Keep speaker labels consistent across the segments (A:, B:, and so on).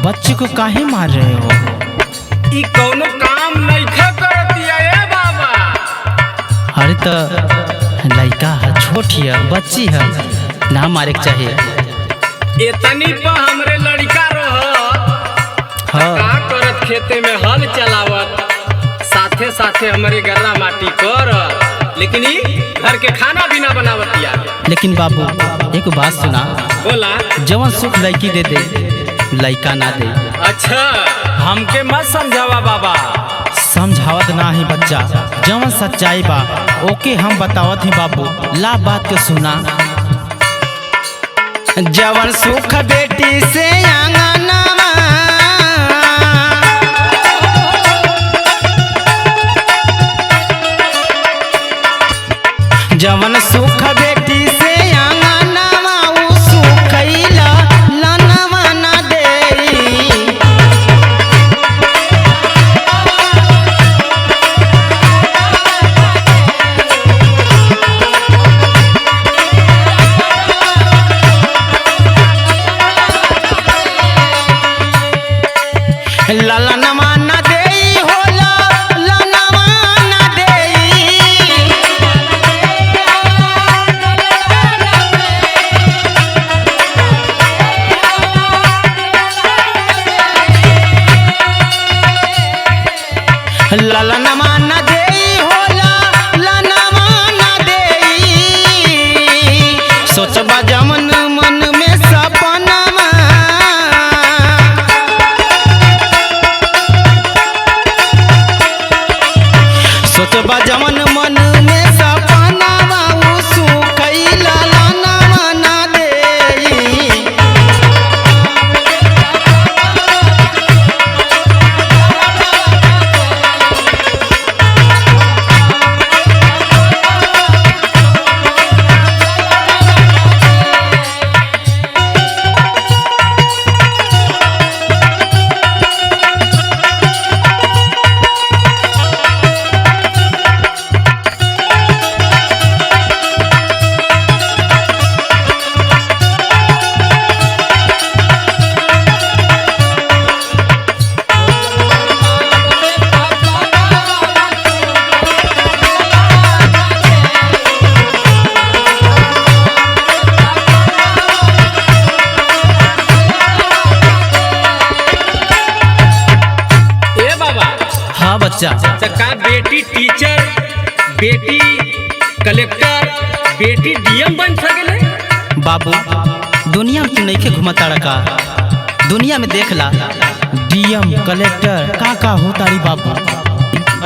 A: बच्चे को काहे मार रहे हो?
B: ई कौनो काम नइखे करतिया ए बाबा।
A: अरे तो लड़का है, छोट है, बच्ची है, ना मारे के चाहिए।
B: एतनी पर हमरे लड़का रह
A: हाँ।
B: का करत खेते में हल चलावत, साथे साथे हमरे गर्रा माटी कर, लेकिन ई घर के खाना भी ना बनावतिया।
A: लेकिन बाबू एक बात सुना,
B: बोला।
A: जवन सुख लड़की दे दे, लड़का ना दे।
B: अच्छा, हमके मत समझावा बाबा।
A: समझावत ना ही बच्चा, जवन सच्चाई बा ओके हम बतावत ही बाबू। ला बात के सुना। जवन सुख बेटी से आंगनवा, जवन सुख बेटी से आंगनवा, उ सुखैला लनवा ना देई। ललनवा ना देई होला, लनवा ना देई। ललनवा ना देई होला, लनवा ना देई। सोचबा जमन मन में सपनवा, सोचबा जमन मन में सपनवा, उ सुखैला लनवा ना देई। हाँ बच्चा।
B: का बेटी टीचर, बेटी कलेक्टर, बेटी डीएम बन सकेले?
A: बाबू दुनिया में तू नइखे घुमता का, दुनिया में देख ला डीएम कलेक्टर का होता री बाबू।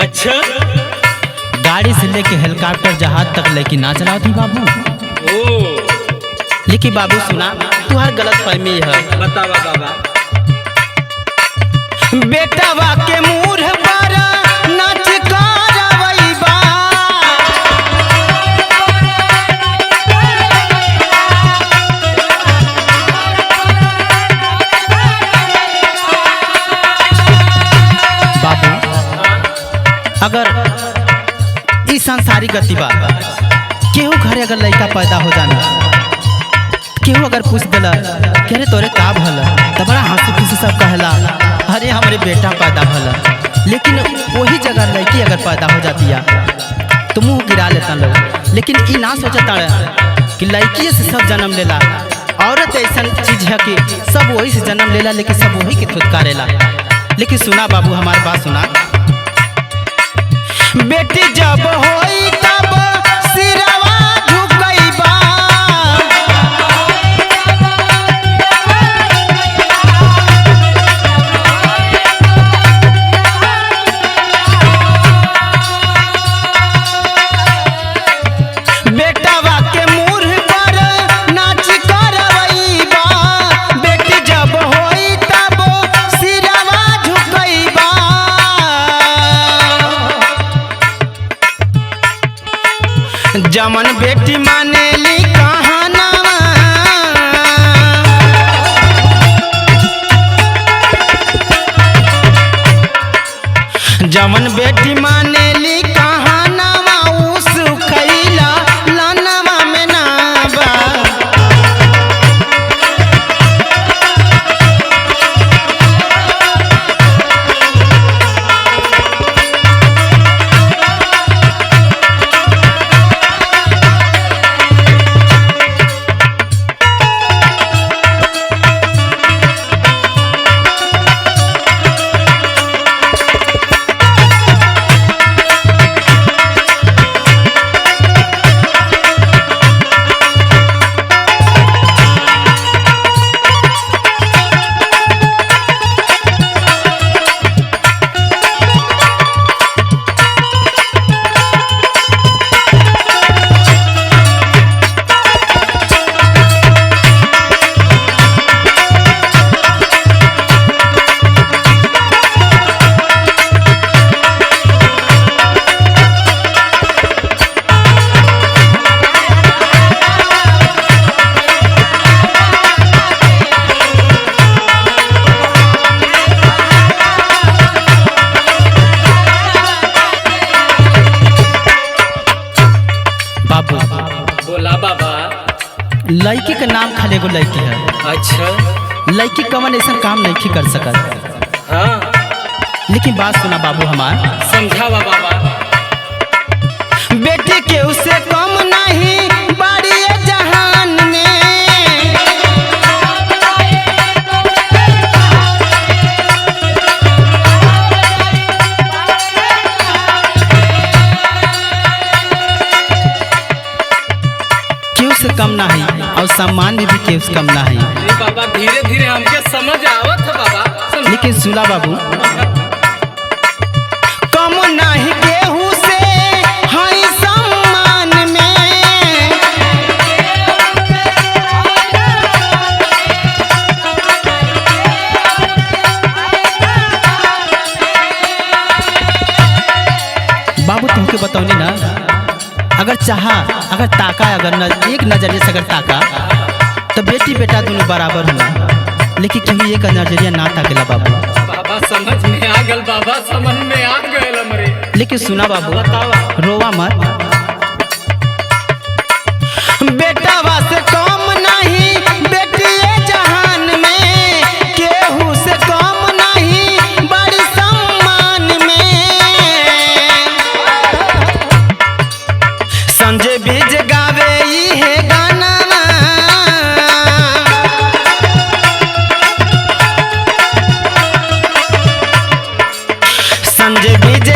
B: अच्छा,
A: गाड़ी से लेके हेलीकॉप्टर जहाज तक लेके ना चलाती बाबू।
B: ओ
A: लेकिन बाबू सुना, तुहार गलत फहमी है।
B: बतावा बाबा।
A: बेटावा के मुँह पर नाच करवैबा, बाबू अगर इस संसारी गति बा, केहू घरे अगर लड़का पैदा हो जाना, केहू अगर पूछ दिला कि अरे तोरे का भला, तो बड़ा हंसी खुशी सब कहला अरे हमारे बेटा पैदा भला। लेकिन वही जगह लड़की अगर पैदा हो जाती है तो मुंह गिरा लेता लोग। लेकिन ये ना सोचता कि लड़की से सब जन्म लेला। औरत ऐसा चीज है कि सब वही से जन्म लेला, लेकिन सब वही के फुदकारेला। लेकिन सुना बाबू, हमारी बात सुना। बेटी जब होई तब सिरवा झुकैबा, बेटावा के मुँह पर नाच करवैबा। बेटी जब होई तब सिरवा झुकैबा, जमन बेटी मानेली कहानवा, जमन बेटी मानेली कहानवा, उ सुखैला लनवा में नाबा। लड़की के नाम खाली एगो लड़की है।
B: अच्छा।
A: लड़की कवन ऐसा काम नहीं कर सकत।
B: हाँ।
A: लेकिन बात सुना बाबू हमार,
B: समझावा बाबा।
A: बेटी के उसे कम नहीं बड़ी जहान में, केहू से कम ना है और सम्मान में भी केहू से कम ना है।
B: अरे बाबा धीरे धीरे हमके समझ आवत है बाबा।
A: लेकिन सुना बाबू, कम नहीं केहू से है सम्मान में, बाबू तुमके बताऊनी ना, अगर चाहा अगर ताका एक नजरिए से अगर ताका तो बेटी बेटा दोनों बराबर हुआ, लेकिन कहीं एक नजरिया ना ताकेला बाबू।
B: बाबा समझ में आ गल, बाबा समझ में आ गए हमरे।
A: लेकिन सुना बाबू,
B: बतावा।
A: रोवा मत। बेटावा से कम नहीं बेटी जहान में, केहू से कम नहीं बड़ी सम्मान में। संजय बीज गावे है गाना, संजय बीज